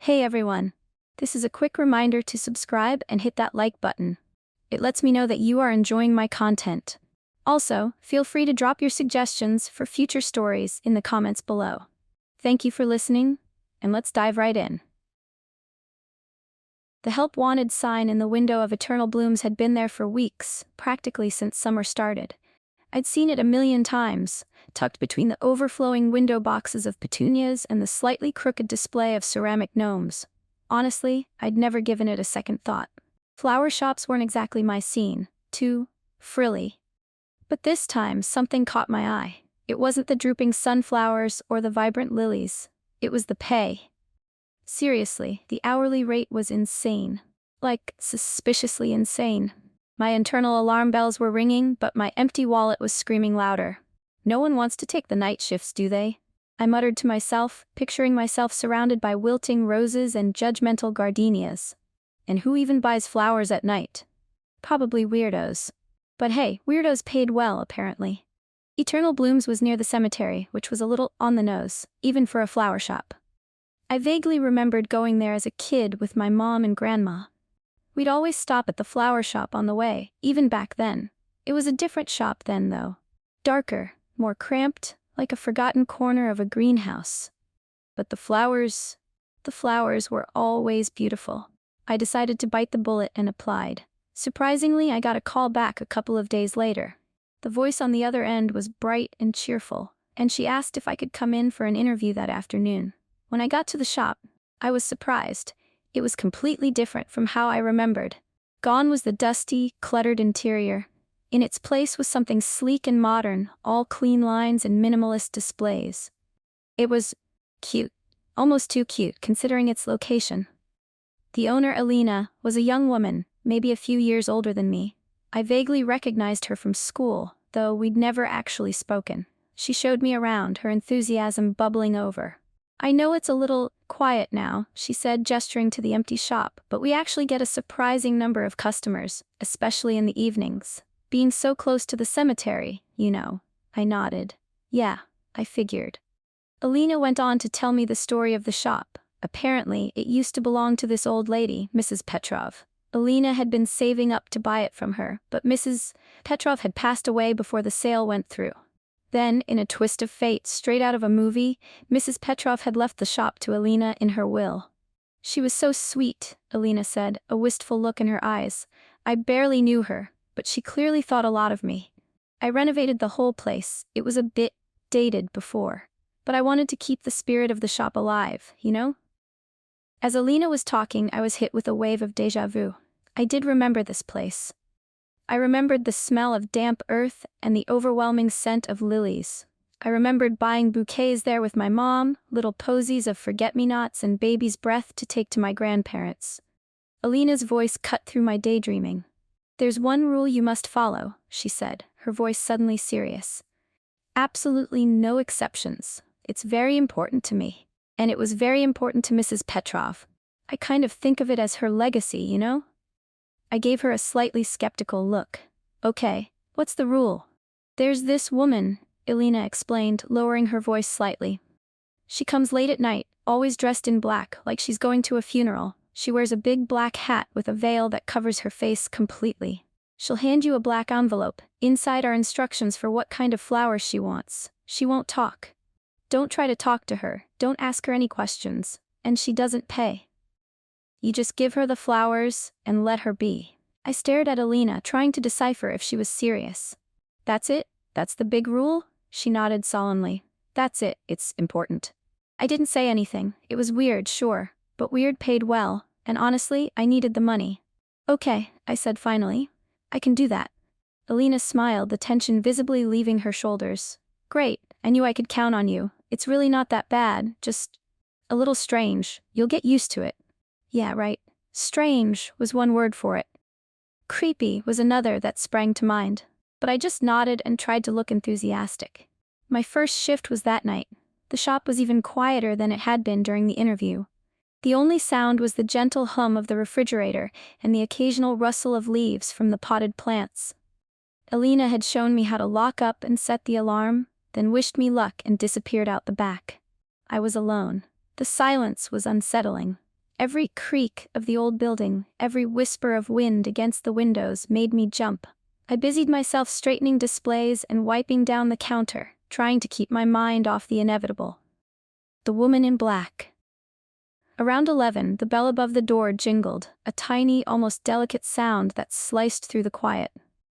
Hey everyone! This is a quick reminder to subscribe and hit that like button. It lets me know that you are enjoying my content. Also, feel free to drop your suggestions for future stories in the comments below. Thank you for listening, and let's dive right in. The help wanted sign in the window of Eternal Blooms had been there for weeks, practically since summer started. I'd seen it a million times, tucked between the overflowing window boxes of petunias and the slightly crooked display of ceramic gnomes. Honestly, I'd never given it a second thought. Flower shops weren't exactly my scene, too frilly. But this time, something caught my eye. It wasn't the drooping sunflowers or the vibrant lilies. It was the pay. Seriously, the hourly rate was insane. Like, suspiciously insane. My internal alarm bells were ringing, but my empty wallet was screaming louder. No one wants to take the night shifts, do they? I muttered to myself, picturing myself surrounded by wilting roses and judgmental gardenias. And who even buys flowers at night? Probably weirdos. But hey, weirdos paid well, apparently. Eternal Blooms was near the cemetery, which was a little on the nose, even for a flower shop. I vaguely remembered going there as a kid with my mom and grandma. We'd always stop at the flower shop on the way, even back then. It was a different shop then, though. Darker, more cramped, like a forgotten corner of a greenhouse. But the flowers were always beautiful. I decided to bite the bullet and applied. Surprisingly, I got a call back a couple of days later. The voice on the other end was bright and cheerful, and she asked if I could come in for an interview that afternoon. When I got to the shop, I was surprised. It was completely different from how I remembered. Gone was the dusty, cluttered interior. In its place was something sleek and modern, all clean lines and minimalist displays. It was cute. Almost too cute, considering its location. The owner, Alina, was a young woman, maybe a few years older than me. I vaguely recognized her from school, though we'd never actually spoken. She showed me around, her enthusiasm bubbling over. "I know it's a little quiet now," she said, gesturing to the empty shop, "but we actually get a surprising number of customers, especially in the evenings. Being so close to the cemetery, you know." I nodded. "Yeah, I figured." Alina went on to tell me the story of the shop. Apparently, it used to belong to this old lady, Mrs. Petrov. Alina had been saving up to buy it from her, but Mrs. Petrov had passed away before the sale went through. Then, in a twist of fate straight out of a movie, Mrs. Petrov had left the shop to Alina in her will. "She was so sweet," Alina said, a wistful look in her eyes. "I barely knew her, but she clearly thought a lot of me. I renovated the whole place. It was a bit dated before, but I wanted to keep the spirit of the shop alive, you know?" As Alina was talking, I was hit with a wave of déjà vu. I did remember this place. I remembered the smell of damp earth and the overwhelming scent of lilies. I remembered buying bouquets there with my mom, little posies of forget-me-nots and baby's breath to take to my grandparents. Alina's voice cut through my daydreaming. "There's one rule you must follow," she said, her voice suddenly serious. "Absolutely no exceptions. It's very important to me. And it was very important to Mrs. Petrov. I kind of think of it as her legacy, you know?" I gave her a slightly skeptical look. "Okay, what's the rule?" "There's this woman," Alina explained, lowering her voice slightly. "She comes late at night, always dressed in black, like she's going to a funeral. She wears a big black hat with a veil that covers her face completely. She'll hand you a black envelope. Inside are instructions for what kind of flowers she wants. She won't talk. Don't try to talk to her, don't ask her any questions, and she doesn't pay. You just give her the flowers and let her be." I stared at Alina, trying to decipher if she was serious. "That's it? That's the big rule?" She nodded solemnly. "That's it, it's important." I didn't say anything. It was weird, sure, but weird paid well, and honestly, I needed the money. "Okay," I said finally. "I can do that." Alina smiled, the tension visibly leaving her shoulders. "Great, I knew I could count on you. It's really not that bad, just a little strange. You'll get used to it." Yeah, right. Strange was one word for it. Creepy was another that sprang to mind. But I just nodded and tried to look enthusiastic. My first shift was that night. The shop was even quieter than it had been during the interview. The only sound was the gentle hum of the refrigerator and the occasional rustle of leaves from the potted plants. Alina had shown me how to lock up and set the alarm, then wished me luck and disappeared out the back. I was alone. The silence was unsettling. Every creak of the old building, every whisper of wind against the windows made me jump. I busied myself straightening displays and wiping down the counter, trying to keep my mind off the inevitable. The woman in black. Around 11, the bell above the door jingled, a tiny, almost delicate sound that sliced through the quiet.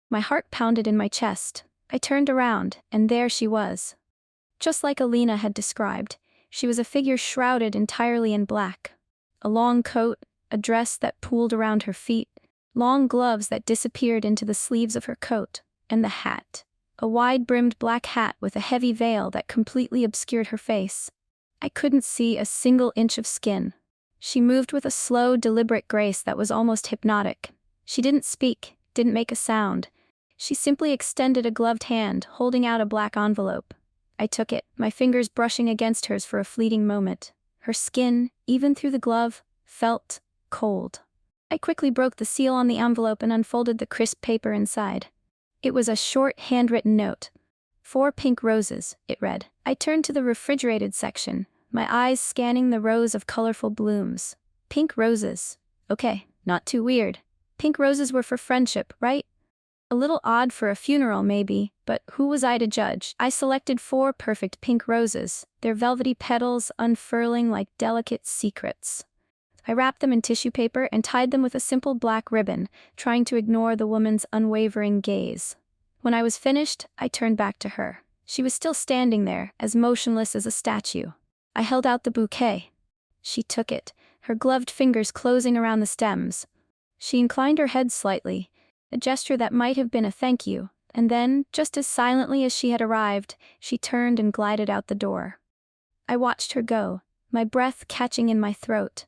My heart pounded in my chest. I turned around, and there she was. Just like Alina had described, she was a figure shrouded entirely in black. A long coat, a dress that pooled around her feet, long gloves that disappeared into the sleeves of her coat, and the hat. A wide-brimmed black hat with a heavy veil that completely obscured her face. I couldn't see a single inch of skin. She moved with a slow, deliberate grace that was almost hypnotic. She didn't speak, didn't make a sound. She simply extended a gloved hand, holding out a black envelope. I took it, my fingers brushing against hers for a fleeting moment. Her skin, even through the glove, felt cold. I quickly broke the seal on the envelope and unfolded the crisp paper inside. It was a short, handwritten note. 4 pink roses, it read. I turned to the refrigerated section, my eyes scanning the rows of colorful blooms. Pink roses. Okay, not too weird. Pink roses were for friendship, right? A little odd for a funeral maybe, but who was I to judge? I selected 4 perfect pink roses, their velvety petals unfurling like delicate secrets. I wrapped them in tissue paper and tied them with a simple black ribbon, trying to ignore the woman's unwavering gaze. When I was finished, I turned back to her. She was still standing there, as motionless as a statue. I held out the bouquet. She took it, her gloved fingers closing around the stems. She inclined her head slightly, a gesture that might have been a thank you, and then, just as silently as she had arrived, she turned and glided out the door. I watched her go, my breath catching in my throat.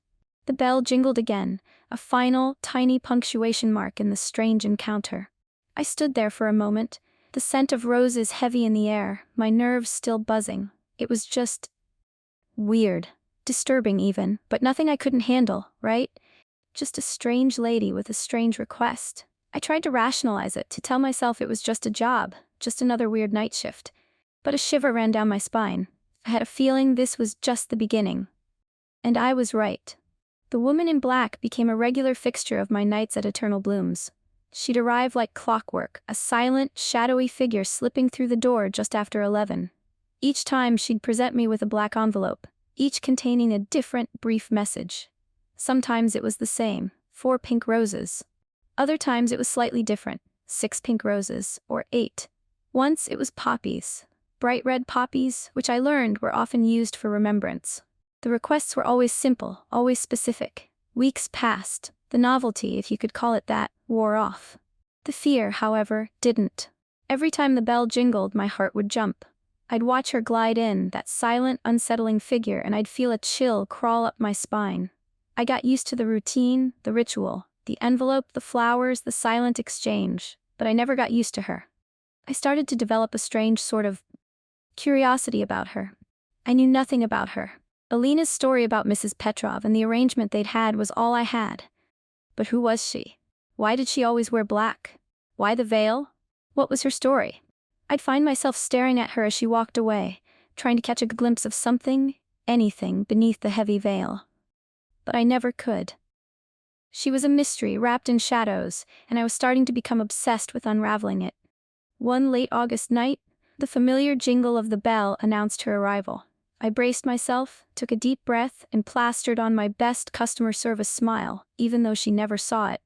The bell jingled again, a final, tiny punctuation mark in the strange encounter. I stood there for a moment, the scent of roses heavy in the air, my nerves still buzzing. It was just weird, disturbing even, but nothing I couldn't handle, right? Just a strange lady with a strange request. I tried to rationalize it, to tell myself it was just a job, just another weird night shift. But a shiver ran down my spine. I had a feeling this was just the beginning. And I was right. The woman in black became a regular fixture of my nights at Eternal Blooms. She'd arrive like clockwork, a silent, shadowy figure slipping through the door just after 11. Each time she'd present me with a black envelope, each containing a different, brief message. Sometimes it was the same, 4 pink roses. Other times it was slightly different, 6 pink roses, or 8. Once it was poppies, bright red poppies, which I learned were often used for remembrance. The requests were always simple, always specific. Weeks passed. The novelty, if you could call it that, wore off. The fear, however, didn't. Every time the bell jingled, my heart would jump. I'd watch her glide in, that silent, unsettling figure, and I'd feel a chill crawl up my spine. I got used to the routine, the ritual, the envelope, the flowers, the silent exchange, but I never got used to her. I started to develop a strange sort of curiosity about her. I knew nothing about her. Alina's story about Mrs. Petrov and the arrangement they'd had was all I had. But who was she? Why did she always wear black? Why the veil? What was her story? I'd find myself staring at her as she walked away, trying to catch a glimpse of something, anything, beneath the heavy veil. But I never could. She was a mystery wrapped in shadows, and I was starting to become obsessed with unraveling it. One late August night, the familiar jingle of the bell announced her arrival. I braced myself, took a deep breath, and plastered on my best customer service smile, even though she never saw it.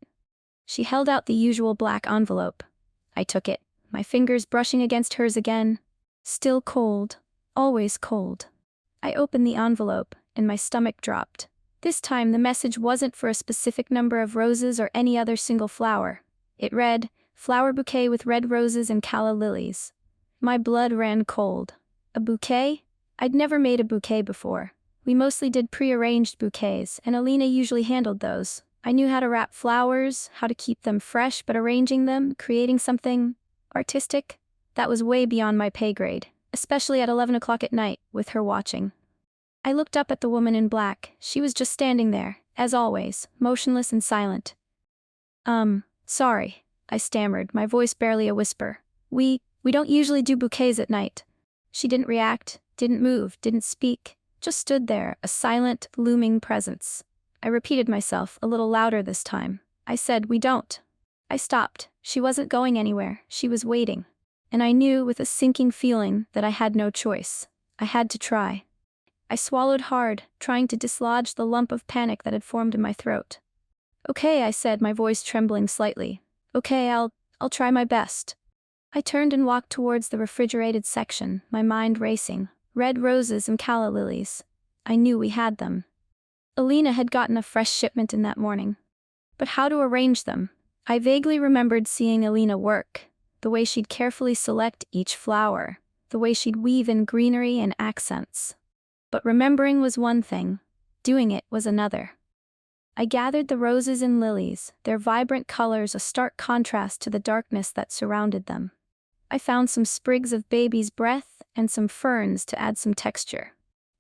She held out the usual black envelope. I took it, my fingers brushing against hers again. Still cold, always cold. I opened the envelope, and my stomach dropped. This time the message wasn't for a specific number of roses or any other single flower. It read, "Flower bouquet with red roses and calla lilies." My blood ran cold. A bouquet? I'd never made a bouquet before. We mostly did pre-arranged bouquets, and Alina usually handled those. I knew how to wrap flowers, how to keep them fresh, but arranging them, creating something artistic, that was way beyond my pay grade, especially at 11 o'clock at night, with her watching. I looked up at the woman in black. She was just standing there, as always, motionless and silent. Sorry, I stammered, my voice barely a whisper. We don't usually do bouquets at night." She didn't react, didn't move, didn't speak, just stood there, a silent, looming presence. I repeated myself, a little louder this time. I said, we don't. I stopped. She wasn't going anywhere. She was waiting. And I knew with a sinking feeling that I had no choice. I had to try. I swallowed hard, trying to dislodge the lump of panic that had formed in my throat. Okay, I said, my voice trembling slightly. Okay, I'll try my best. I turned and walked towards the refrigerated section, my mind racing. Red roses and calla lilies. I knew we had them. Alina had gotten a fresh shipment in that morning. But how to arrange them? I vaguely remembered seeing Alina work, the way she'd carefully select each flower, the way she'd weave in greenery and accents. But remembering was one thing, doing it was another. I gathered the roses and lilies, their vibrant colors a stark contrast to the darkness that surrounded them. I found some sprigs of baby's breath and some ferns to add some texture.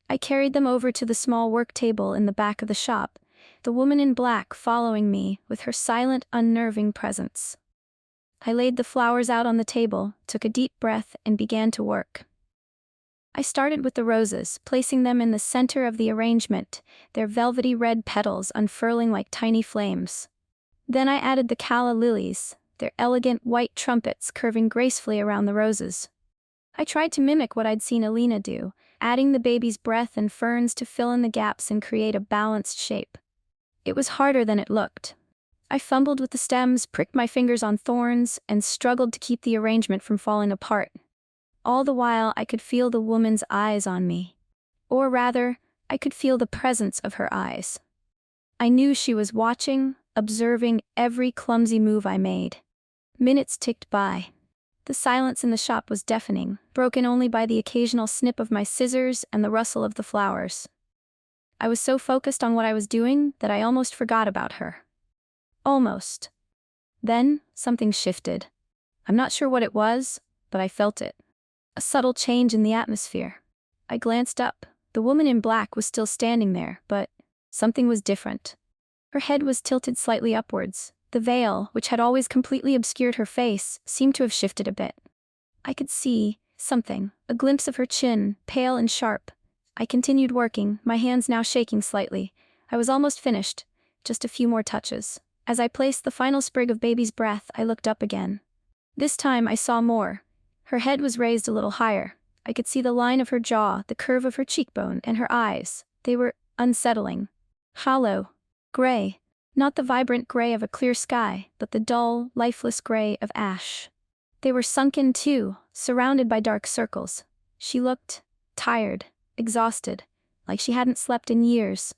I carried them over to the small work table in the back of the shop, the woman in black following me with her silent, unnerving presence. I laid the flowers out on the table, took a deep breath, and began to work. I started with the roses, placing them in the center of the arrangement, their velvety red petals unfurling like tiny flames. Then I added the calla lilies, their elegant white trumpets curving gracefully around the roses. I tried to mimic what I'd seen Alina do, adding the baby's breath and ferns to fill in the gaps and create a balanced shape. It was harder than it looked. I fumbled with the stems, pricked my fingers on thorns, and struggled to keep the arrangement from falling apart. All the while, I could feel the woman's eyes on me. Or rather, I could feel the presence of her eyes. I knew she was watching, observing every clumsy move I made. Minutes ticked by. The silence in the shop was deafening, broken only by the occasional snip of my scissors and the rustle of the flowers. I was so focused on what I was doing that I almost forgot about her. Almost. Then, something shifted. I'm not sure what it was, but I felt it. A subtle change in the atmosphere. I glanced up. The woman in black was still standing there, but something was different. Her head was tilted slightly upwards. The veil, which had always completely obscured her face, seemed to have shifted a bit. I could see something, a glimpse of her chin, pale and sharp. I continued working, my hands now shaking slightly. I was almost finished, just a few more touches. As I placed the final sprig of baby's breath, I looked up again. This time I saw more. Her head was raised a little higher. I could see the line of her jaw, the curve of her cheekbone, and her eyes. They were unsettling. Hollow. Gray. Not the vibrant gray of a clear sky, but the dull, lifeless gray of ash. They were sunken too, surrounded by dark circles. She looked tired, exhausted, like she hadn't slept in years.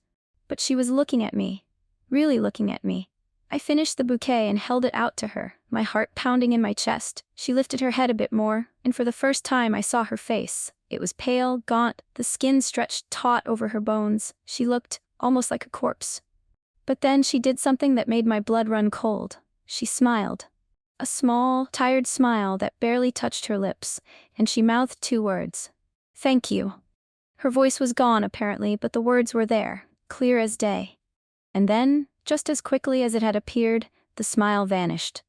But she was looking at me. Really looking at me. I finished the bouquet and held it out to her, my heart pounding in my chest. She lifted her head a bit more, and for the first time I saw her face. It was pale, gaunt, the skin stretched taut over her bones. She looked almost like a corpse. But then she did something that made my blood run cold. She smiled. A small, tired smile that barely touched her lips, and she mouthed 2 words. Thank you. Her voice was gone apparently, but the words were there, clear as day. And then, just as quickly as it had appeared, the smile vanished.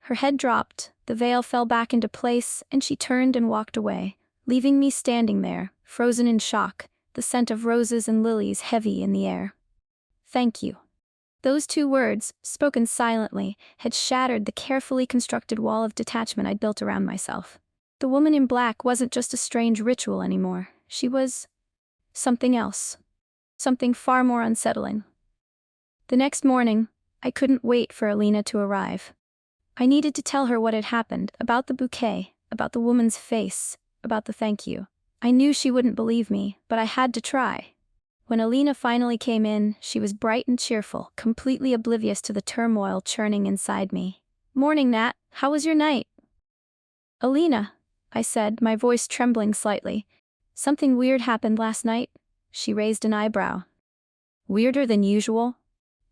Her head dropped, the veil fell back into place, and she turned and walked away, leaving me standing there, frozen in shock, the scent of roses and lilies heavy in the air. Thank you. Those 2 words, spoken silently, had shattered the carefully constructed wall of detachment I'd built around myself. The woman in black wasn't just a strange ritual anymore. She was something else. Something far more unsettling. The next morning, I couldn't wait for Alina to arrive. I needed to tell her what had happened, about the bouquet, about the woman's face, about the thank you. I knew she wouldn't believe me, but I had to try. When Alina finally came in, she was bright and cheerful, completely oblivious to the turmoil churning inside me. Morning, Nat. How was your night? Alina, I said, my voice trembling slightly. Something weird happened last night. She raised an eyebrow. Weirder than usual?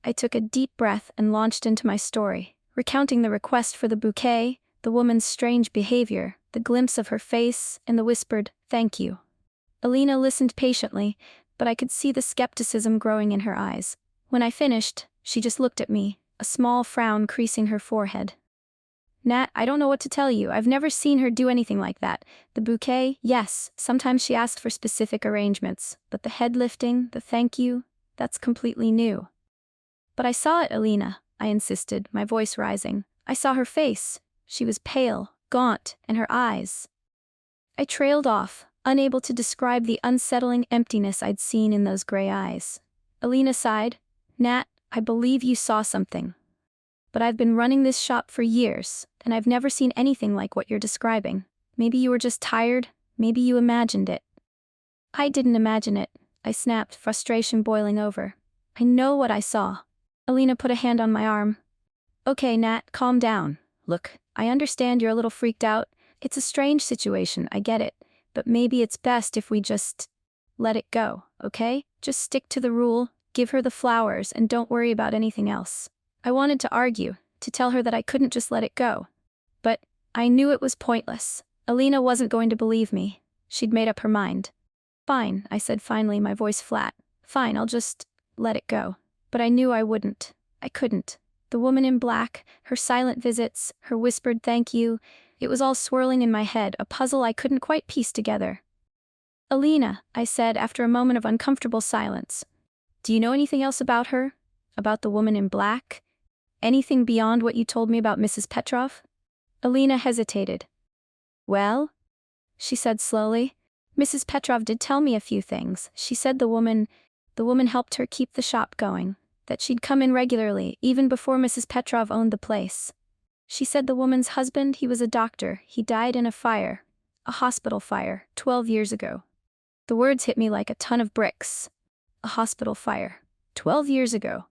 I took a deep breath and launched into my story, recounting the request for the bouquet, the woman's strange behavior, the glimpse of her face, and the whispered, thank you. Alina listened patiently, but I could see the skepticism growing in her eyes. When I finished, she just looked at me, a small frown creasing her forehead. Nat, I don't know what to tell you. I've never seen her do anything like that. The bouquet, yes, sometimes she asked for specific arrangements, but the head lifting, the thank you, that's completely new. But I saw it, Alina, I insisted, my voice rising. I saw her face. She was pale, gaunt, and her eyes. I trailed off, unable to describe the unsettling emptiness I'd seen in those gray eyes. Alina sighed. Nat, I believe you saw something. But I've been running this shop for years, and I've never seen anything like what you're describing. Maybe you were just tired, maybe you imagined it. I didn't imagine it, I snapped, frustration boiling over. I know what I saw. Alina put a hand on my arm. Okay, Nat, calm down. Look, I understand you're a little freaked out. It's a strange situation, I get it. But maybe it's best if we just let it go, okay? Just stick to the rule, give her the flowers, and don't worry about anything else. I wanted to argue, to tell her that I couldn't just let it go. But I knew it was pointless. Alina wasn't going to believe me. She'd made up her mind. Fine, I said finally, my voice flat. Fine, I'll just let it go. But I knew I wouldn't. I couldn't. The woman in black, her silent visits, her whispered thank you, it was all swirling in my head, a puzzle I couldn't quite piece together. Alina, I said after a moment of uncomfortable silence. Do you know anything else about her? About the woman in black? Anything beyond what you told me about Mrs. Petrov? Alina hesitated. Well, she said slowly, Mrs. Petrov did tell me a few things. She said the woman helped her keep the shop going, that she'd come in regularly, even before Mrs. Petrov owned the place. She said the woman's husband, he was a doctor, he died in a fire, a hospital fire, 12 years ago. The words hit me like a ton of bricks. A hospital fire. 12 years ago.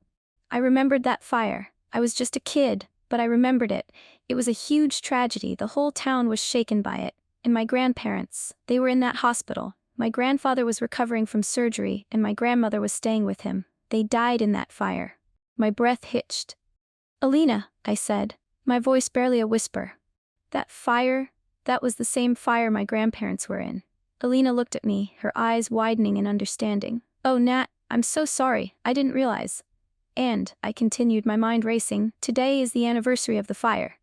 I remembered that fire. I was just a kid, but I remembered it. It was a huge tragedy, the whole town was shaken by it. And my grandparents, they were in that hospital. My grandfather was recovering from surgery, and my grandmother was staying with him. They died in that fire. My breath hitched. Alina, I said, my voice barely a whisper. That fire, that was the same fire my grandparents were in. Alina looked at me, her eyes widening in understanding. Oh, Nat, I'm so sorry, I didn't realize. And, I continued, my mind racing, today is the anniversary of the fire.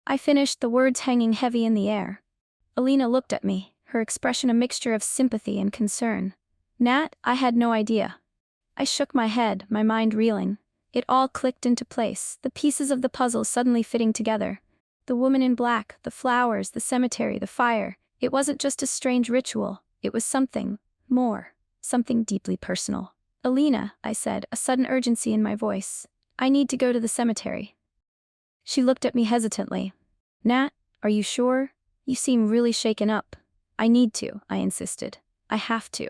I finished, the words hanging heavy in the air. Alina looked at me, her expression a mixture of sympathy and concern. Nat, I had no idea. I shook my head, my mind reeling. It all clicked into place, the pieces of the puzzle suddenly fitting together. The woman in black, the flowers, the cemetery, the fire. It wasn't just a strange ritual, it was something more, something deeply personal. Alina, I said, a sudden urgency in my voice. I need to go to the cemetery. She looked at me hesitantly. Nat, are you sure? You seem really shaken up. I need to, I insisted. I have to.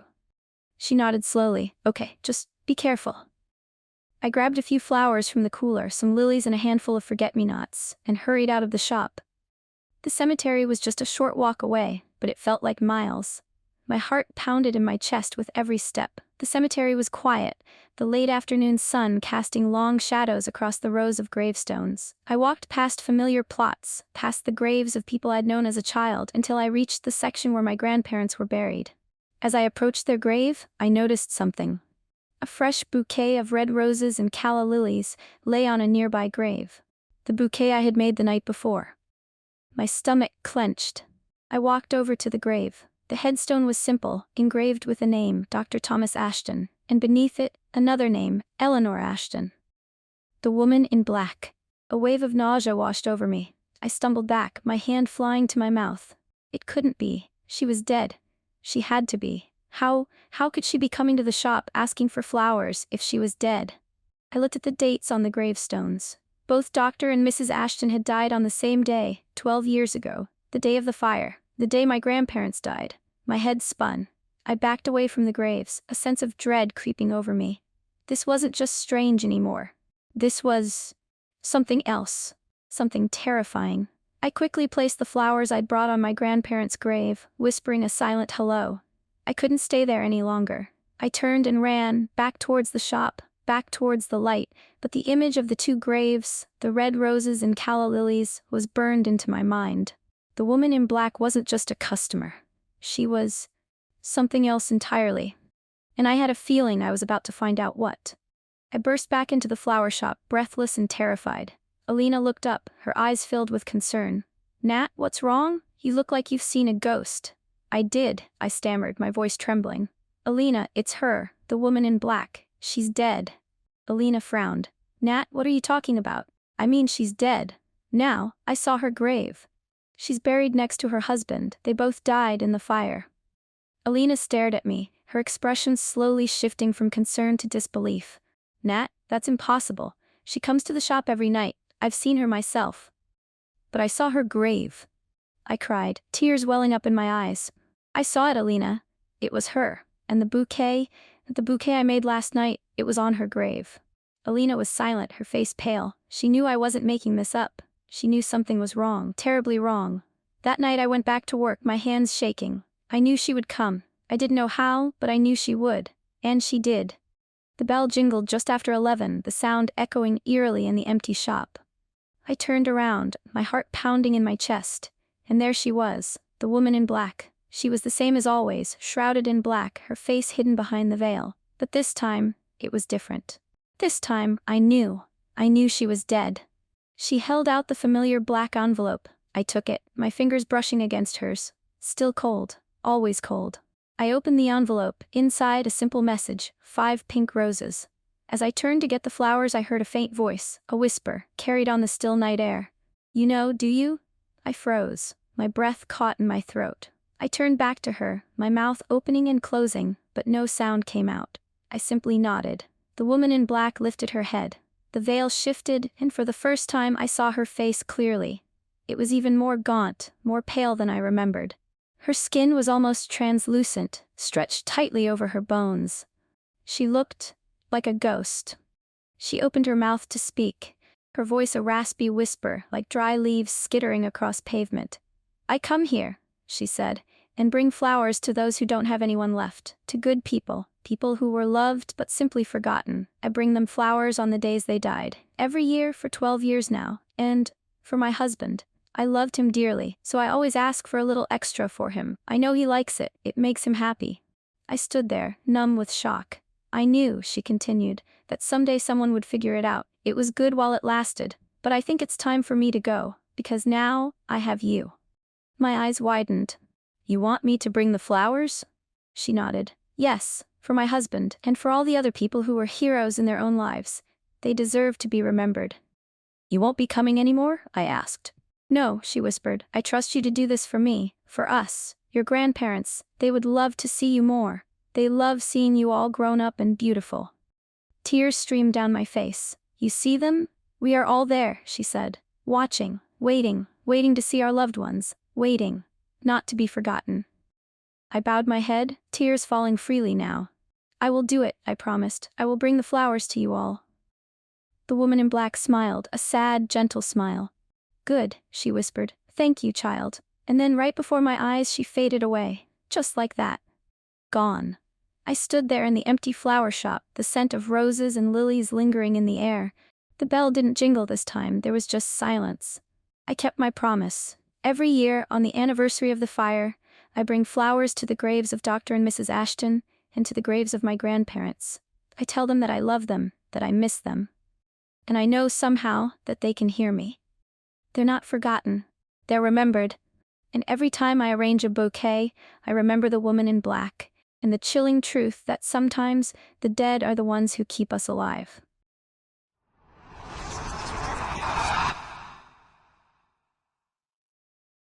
She nodded slowly. Okay, just be careful. I grabbed a few flowers from the cooler, some lilies and a handful of forget-me-nots, and hurried out of the shop. The cemetery was just a short walk away, but it felt like miles. My heart pounded in my chest with every step. The cemetery was quiet, the late afternoon sun casting long shadows across the rows of gravestones. I walked past familiar plots, past the graves of people I'd known as a child, until I reached the section where my grandparents were buried. As I approached their grave, I noticed something. A fresh bouquet of red roses and calla lilies lay on a nearby grave. The bouquet I had made the night before. My stomach clenched. I walked over to the grave. The headstone was simple, engraved with a name, Dr. Thomas Ashton, and beneath it, another name, Eleanor Ashton. The woman in black. A wave of nausea washed over me. I stumbled back, my hand flying to my mouth. It couldn't be. She was dead. She had to be. How could she be coming to the shop asking for flowers if she was dead? I looked at the dates on the gravestones. Both Dr. and Mrs. Ashton had died on the same day, 12 years ago, the day of the fire, the day my grandparents died. My head spun. I backed away from the graves, a sense of dread creeping over me. This wasn't just strange anymore. This was something else, something terrifying. I quickly placed the flowers I'd brought on my grandparents' grave, whispering a silent hello. I couldn't stay there any longer. I turned and ran, back towards the shop, back towards the light, but the image of the two graves, the red roses and calla lilies, was burned into my mind. The woman in black wasn't just a customer. She was something else entirely. And I had a feeling I was about to find out what. I burst back into the flower shop, breathless and terrified. Alina looked up, her eyes filled with concern. Nat, what's wrong? You look like you've seen a ghost. I did, I stammered, my voice trembling. Alina, it's her, the woman in black. She's dead. Alina frowned. Nat, what are you talking about? I mean, she's dead. Now, I saw her grave. She's buried next to her husband. They both died in the fire. Alina stared at me, her expression slowly shifting from concern to disbelief. Nat, that's impossible. She comes to the shop every night. I've seen her myself. But I saw her grave. I cried, tears welling up in my eyes. I saw it, Alina. It was her. And the bouquet I made last night, it was on her grave. Alina was silent, her face pale. She knew I wasn't making this up. She knew something was wrong, terribly wrong. That night I went back to work, my hands shaking. I knew she would come. I didn't know how, but I knew she would. And she did. The bell jingled just after 11, the sound echoing eerily in the empty shop. I turned around, my heart pounding in my chest. And there she was, the woman in black. She was the same as always, shrouded in black, her face hidden behind the veil. But this time, it was different. This time, I knew she was dead. She held out the familiar black envelope. I took it, my fingers brushing against hers. Still cold, always cold. I opened the envelope, inside a simple message, 5 pink roses. As I turned to get the flowers, I heard a faint voice, a whisper, carried on the still night air. You know, do you? I froze, my breath caught in my throat. I turned back to her, my mouth opening and closing, but no sound came out. I simply nodded. The woman in black lifted her head. The veil shifted, and for the first time I saw her face clearly. It was even more gaunt, more pale than I remembered. Her skin was almost translucent, stretched tightly over her bones. She looked like a ghost. She opened her mouth to speak, her voice a raspy whisper, like dry leaves skittering across pavement. I come here, she said, and bring flowers to those who don't have anyone left, to good people, people who were loved but simply forgotten. I bring them flowers on the days they died, every year for 12 years now, and, for my husband, I loved him dearly, so I always ask for a little extra for him. I know he likes it, it makes him happy. I stood there, numb with shock. I knew, she continued, that someday someone would figure it out. It was good while it lasted, but I think it's time for me to go, because now, I have you. My eyes widened. You want me to bring the flowers? She nodded. Yes, for my husband, and for all the other people who were heroes in their own lives. They deserve to be remembered. You won't be coming anymore? I asked. No, she whispered. I trust you to do this for me, for us, your grandparents. They would love to see you more. They love seeing you all grown up and beautiful. Tears streamed down my face. You see them? We are all there, she said. Watching, waiting to see our loved ones, waiting, not to be forgotten. I bowed my head, tears falling freely now. I will do it, I promised. I will bring the flowers to you all. The woman in black smiled, a sad, gentle smile. Good, she whispered. Thank you, child. And then right before my eyes she faded away, just like that. Gone. I stood there in the empty flower shop, the scent of roses and lilies lingering in the air. The bell didn't jingle this time, there was just silence. I kept my promise. Every year, on the anniversary of the fire, I bring flowers to the graves of Dr. and Mrs. Ashton, and to the graves of my grandparents. I tell them that I love them, that I miss them. And I know somehow that they can hear me. They're not forgotten. They're remembered. And every time I arrange a bouquet, I remember the woman in black, and the chilling truth that sometimes the dead are the ones who keep us alive.